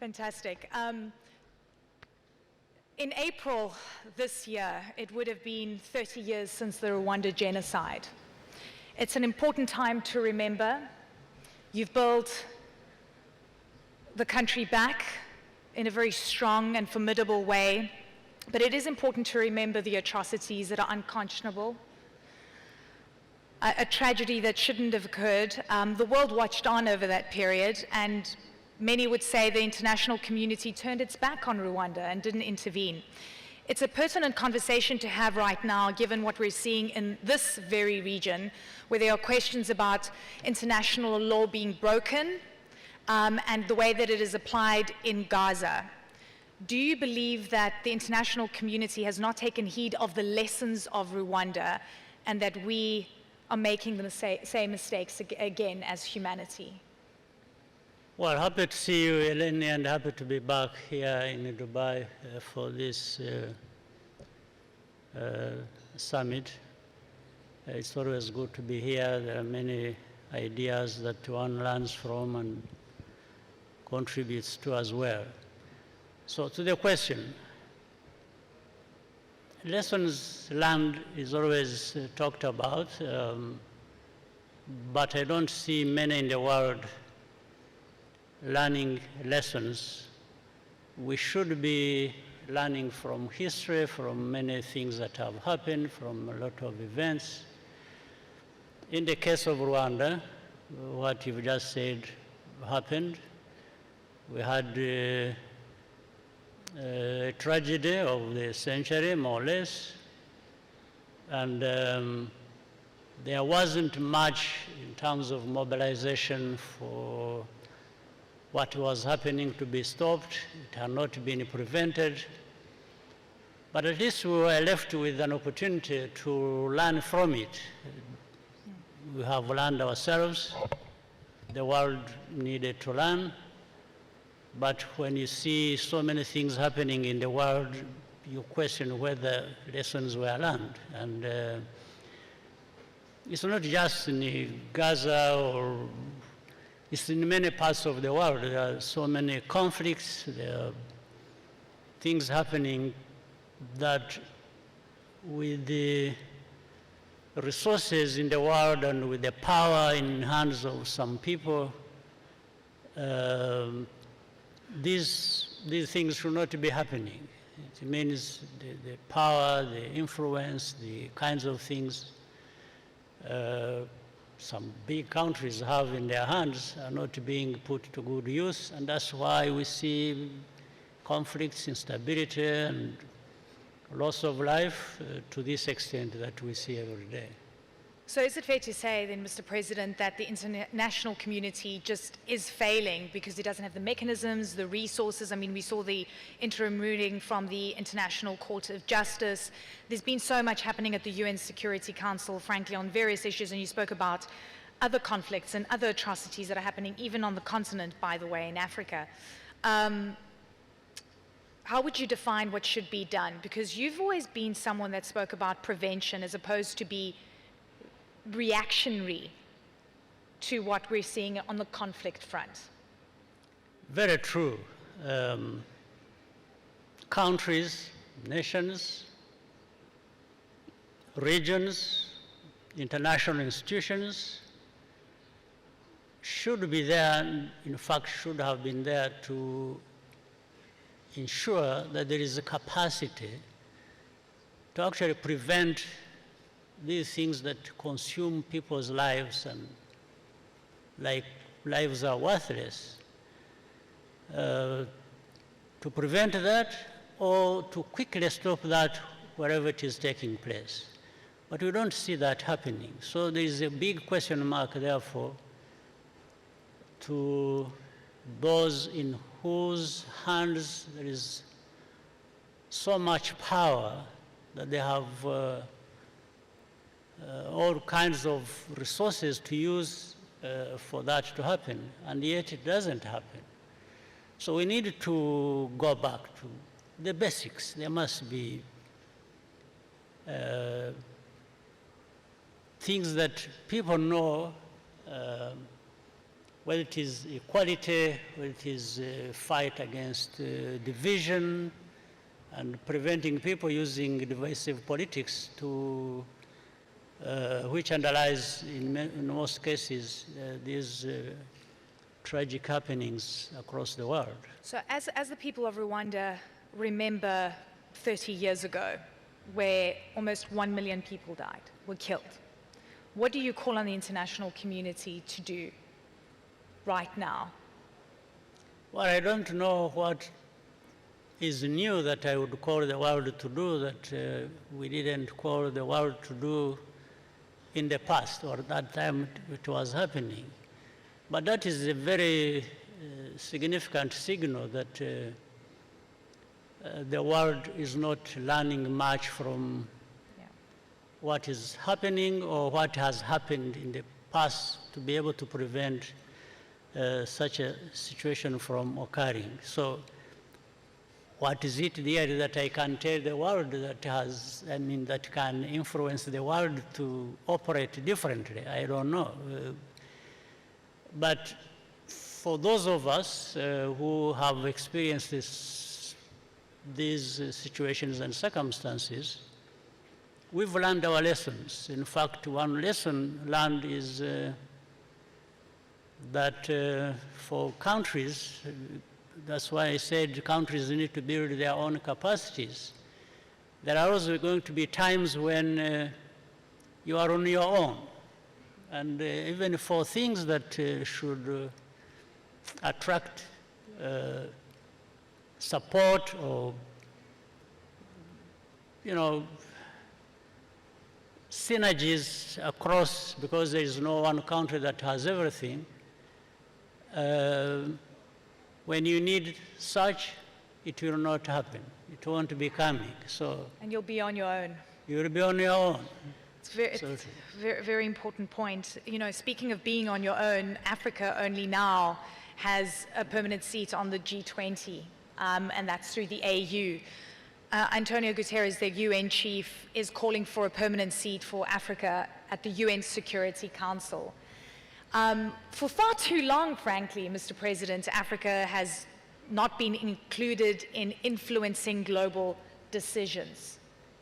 Fantastic. In April this year, it would have been 30 years since the Rwanda genocide. It's an important time to remember. You've built the country back in a very strong and formidable way, but it is important to remember the atrocities that are unconscionable, a tragedy that shouldn't have occurred. The world watched on over that period, and many would say the international community turned its back on Rwanda and didn't intervene. It's a pertinent conversation to have right now, given what we're seeing in this very region, where there are questions about international law being broken and the way that it is applied in Gaza. Do you believe that the international community has not taken heed of the lessons of Rwanda and that we are making the same mistakes again as humanity? Well, happy to see you, Eleni, and happy to be back here in Dubai for this summit. It's always good to be here. There are many ideas that one learns from and contributes to as well. So to the question, lessons learned is always talked about, but I don't see many in the world learning lessons. We should be learning from history, from many things that have happened, from a lot of events. In the case of Rwanda, what you've just said happened. We had a tragedy of the century, more or less, and there wasn't much in terms of mobilization for what was happening to be stopped. It had not been prevented. But at least we were left with an opportunity to learn from it. We have learned ourselves. The world needed to learn. But when you see so many things happening in the world, you question whether lessons were learned. And it's not just in Gaza or it's in many parts of the world. There are so many conflicts, there are things happening that with the resources in the world and with the power in hands of some people, these things should not be happening. It means the power, the influence, the kinds of things some big countries have in their hands are not being put to good use, and that's why we see conflicts, instability, and loss of life to this extent that we see every day. So is it fair to say then, Mr. President, that the international community just is failing because it doesn't have the mechanisms, the resources? I mean, we saw the interim ruling from the International Court of Justice. There's been so much happening at the UN Security Council, frankly, on various issues, and you spoke about other conflicts and other atrocities that are happening even on the continent, by the way, in Africa. How would you define what should be done? Because you've always been someone that spoke about prevention as opposed to be reactionary to what we're seeing on the conflict front. Very true. Countries, nations, regions, international institutions should be there, in fact should have been there to ensure that there is a capacity to actually prevent these things that consume people's lives and like lives are worthless, to prevent that or to quickly stop that wherever it is taking place. But we don't see that happening. So there is a big question mark, therefore, to those in whose hands there is so much power that they have all kinds of resources to use for that to happen, and yet it doesn't happen. So we need to go back to the basics. There must be things that people know whether it is equality, whether it is fight against division, and preventing people using divisive politics to, which underlies in most cases these tragic happenings across the world. So as the people of Rwanda remember 30 years ago, where almost 1 million people died, were killed, what do you call on the international community to do right now? Well, I don't know what is new that I would call the world to do that we didn't call the world to do in the past or that time it was happening. But that is a very significant signal that the world is not learning much from what is happening or what has happened in the past to be able to prevent such a situation from occurring. So what is it there that I can tell the world that has, that can influence the world to operate differently? I don't know. But for those of us who have experienced these situations and circumstances, we've learned our lessons. In fact, one lesson learned is that for countries, that's why I said countries need to build their own capacities. There are also going to be times when you are on your own. And even for things that should attract support or, synergies across, because there is no one country that has everything. When you need such, it will not happen. It won't be coming. So. And you'll be on your own. You'll be on your own. It's a very, very important point. Speaking of being on your own, Africa only now has a permanent seat on the G20, and that's through the AU. Antonio Guterres, the UN chief, is calling for a permanent seat for Africa at the UN Security Council. For far too long, frankly, Mr. President, Africa has not been included in influencing global decisions.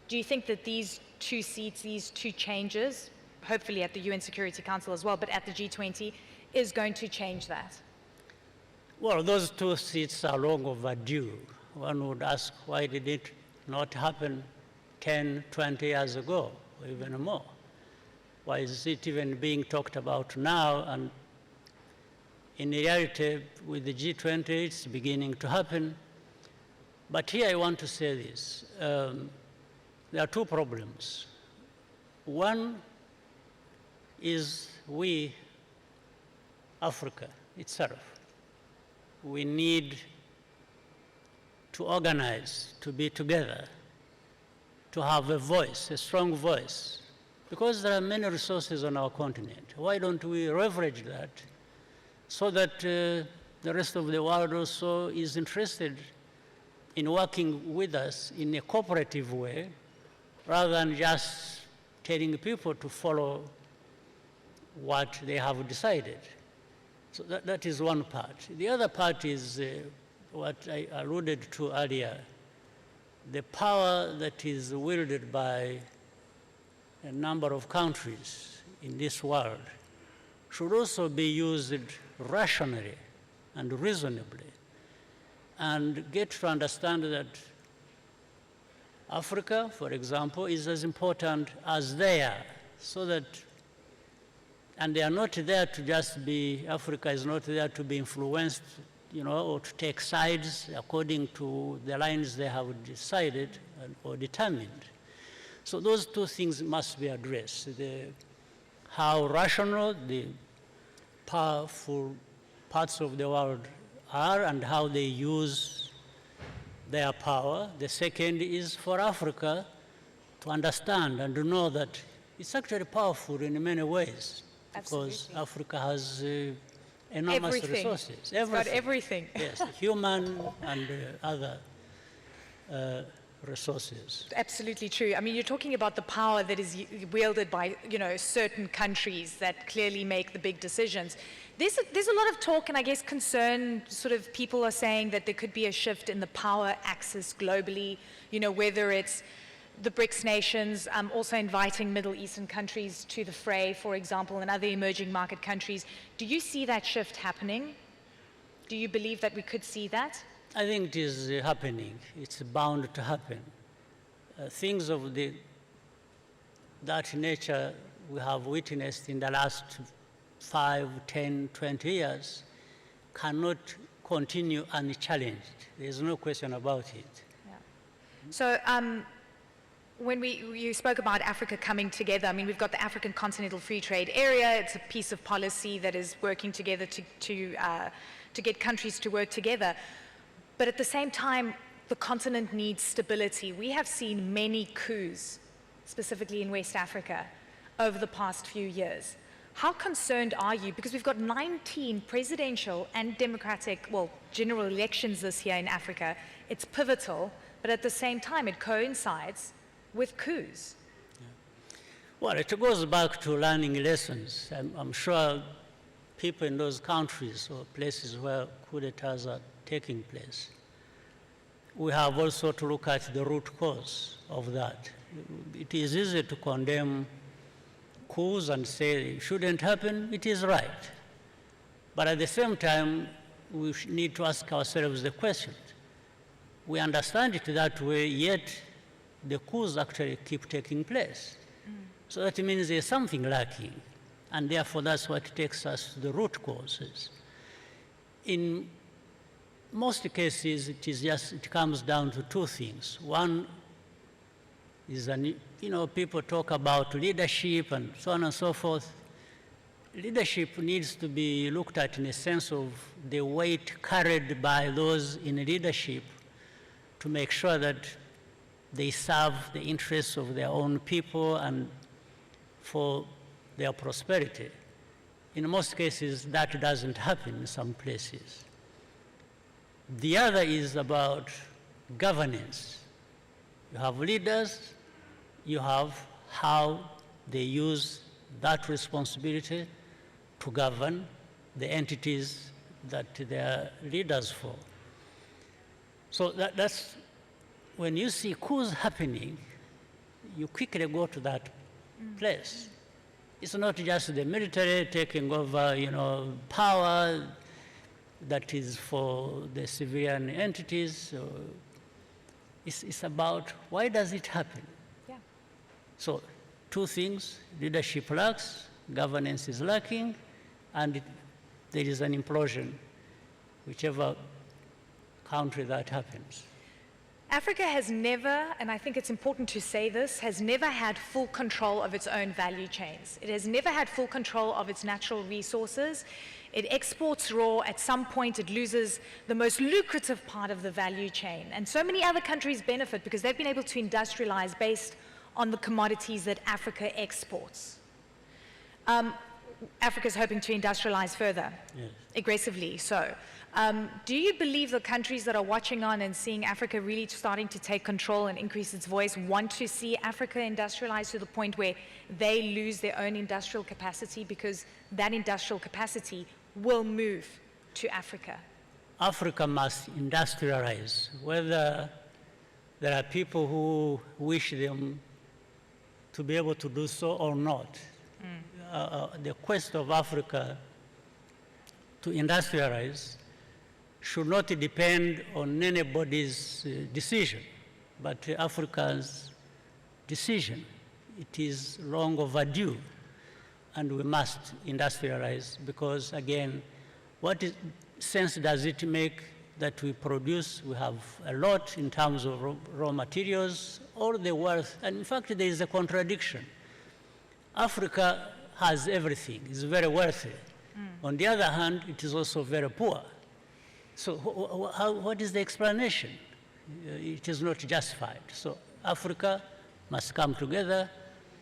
Do you think that these two seats, these two changes, hopefully at the UN Security Council as well, but at the G20, is going to change that? Well, those two seats are long overdue. One would ask, why did it not happen 10, 20 years ago, or even more? Why is it even being talked about now? And in reality, with the G20, it's beginning to happen. But here I want to say this. There are two problems. One is we, Africa itself, we need to organize, to be together, to have a voice, a strong voice, because there are many resources on our continent. Why don't we leverage that so that the rest of the world also is interested in working with us in a cooperative way, rather than just telling people to follow what they have decided. So that is one part. The other part is what I alluded to earlier, the power that is wielded by a number of countries in this world should also be used rationally and reasonably, and get to understand that Africa, for example, is as important as they are, so that, and they are not there to just be, Africa is not there to be influenced, or to take sides according to the lines they have decided or determined. So those two things must be addressed. How rational the powerful parts of the world are and how they use their power. The second is for Africa to understand and to know that it's actually powerful in many ways. Absolutely. Because Africa has enormous resources. It's got everything. Yes, human and other resources. Absolutely true. I mean, you're talking about the power that is wielded by, certain countries that clearly make the big decisions. There's a lot of talk and I guess concern, sort of people are saying that there could be a shift in the power axis globally, whether it's the BRICS nations, also inviting Middle Eastern countries to the fray, for example, and other emerging market countries. Do you see that shift happening? Do you believe that we could see that? I think it is happening. It's bound to happen. Things of that nature we have witnessed in the last 5, 10, 20 years cannot continue unchallenged. There's no question about it. Yeah. So when you spoke about Africa coming together, I mean, we've got the African Continental Free Trade Area. It's a piece of policy that is working together to get countries to work together. But at the same time, the continent needs stability. We have seen many coups, specifically in West Africa, over the past few years. How concerned are you? Because we've got 19 presidential and democratic, general elections this year in Africa. It's pivotal, but at the same time, it coincides with coups. Yeah. Well, it goes back to learning lessons. I'm sure people in those countries or places where coup d'etats are taking place, we have also to look at the root cause of that. It is easy to condemn coups and say it shouldn't happen. It is right. But at the same time, we need to ask ourselves the question. We understand it that way, yet the coups actually keep taking place. So that means there's something lacking. And therefore, that's what takes us to the root causes. In most cases, it comes down to two things. One is, people talk about leadership and so on and so forth. Leadership needs to be looked at in a sense of the weight carried by those in leadership to make sure that they serve the interests of their own people and for their prosperity. In most cases, that doesn't happen in some places. The other is about governance. You have leaders, you have how they use that responsibility to govern the entities that they are leaders for. So that's, when you see coups happening, you quickly go to that place. It's not just the military taking over, power that is for the civilian entities. It's about why does it happen? Yeah. So two things: leadership lacks, governance is lacking, and there is an implosion, whichever country that happens. Africa has never, and I think it's important to say this, has never had full control of its own value chains. It has never had full control of its natural resources. It exports raw. At some point, it loses the most lucrative part of the value chain. And so many other countries benefit because they've been able to industrialize based on the commodities that Africa exports. Africa's hoping to industrialize further, yes, aggressively so. Do you believe the countries that are watching on and seeing Africa really starting to take control and increase its voice want to see Africa industrialize to the point where they lose their own industrial capacity, because that industrial capacity will move to Africa? Africa must industrialize, whether there are people who wish them to be able to do so or not. The quest of Africa to industrialize should not depend on anybody's decision, but Africa's decision. It is long overdue, and we must industrialize, because again, what sense does it make that we produce? We have a lot in terms of raw materials, all the wealth, and in fact there is a contradiction. Africa has everything, it's very wealthy. On the other hand, it is also very poor. So what is the explanation? It is not justified. So Africa must come together,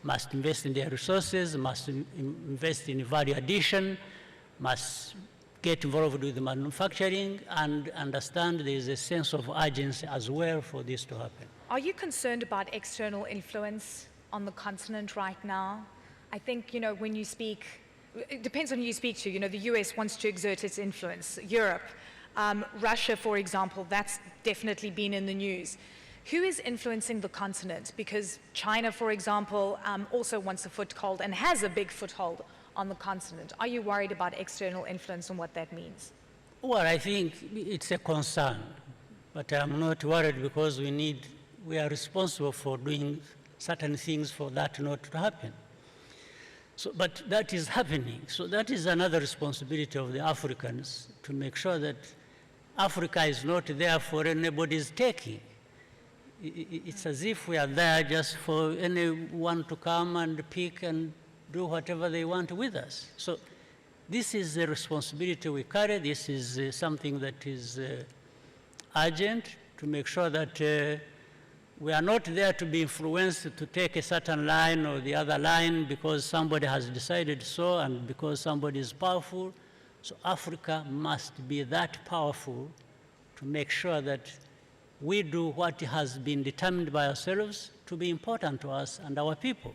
must invest in their resources, must invest in value addition, must get involved with the manufacturing and understand there is a sense of urgency as well for this to happen. Are you concerned about external influence on the continent right now? I think, when you speak, it depends on who you speak to. The US wants to exert its influence. Europe, Russia, for example, that's definitely been in the news. Who is influencing the continent? Because China, for example, also wants a foothold and has a big foothold on the continent. Are you worried about external influence and what that means? Well, I think it's a concern, but I'm not worried because we are responsible for doing certain things for that not to happen. So, but that is happening. So that is another responsibility of the Africans to make sure that Africa is not there for anybody's taking. It's as if we are there just for anyone to come and pick and do whatever they want with us. So this is the responsibility we carry. This is something that is urgent to make sure that we are not there to be influenced to take a certain line or the other line because somebody has decided so and because somebody is powerful. So Africa must be that powerful to make sure that we do what has been determined by ourselves to be important to us and our people.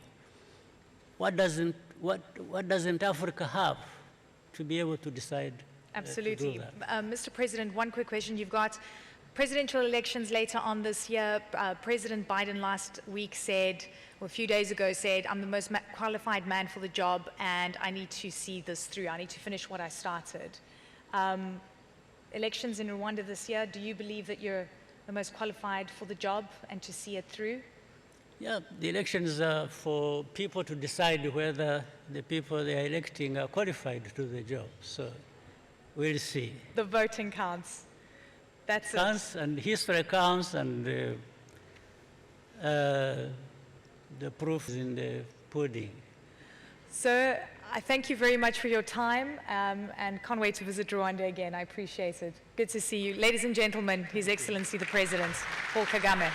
What doesn't Africa have to be able to decide? Absolutely. To do that? Mr. President, one quick question. You've got presidential elections later on this year. President Biden last week said, or a few days ago said, I'm the most qualified man for the job and I need to see this through. I need to finish what I started. Elections in Rwanda this year, do you believe that you're the most qualified for the job and to see it through? Yeah, the elections are for people to decide whether the people they are electing are qualified to do the job. So we'll see. The voting counts. That's it. Counts and history counts and the proof is in the pudding. Sir, I thank you very much for your time and can't wait to visit Rwanda again. I appreciate it. Good to see you. Ladies and gentlemen, His Excellency the President, Paul Kagame.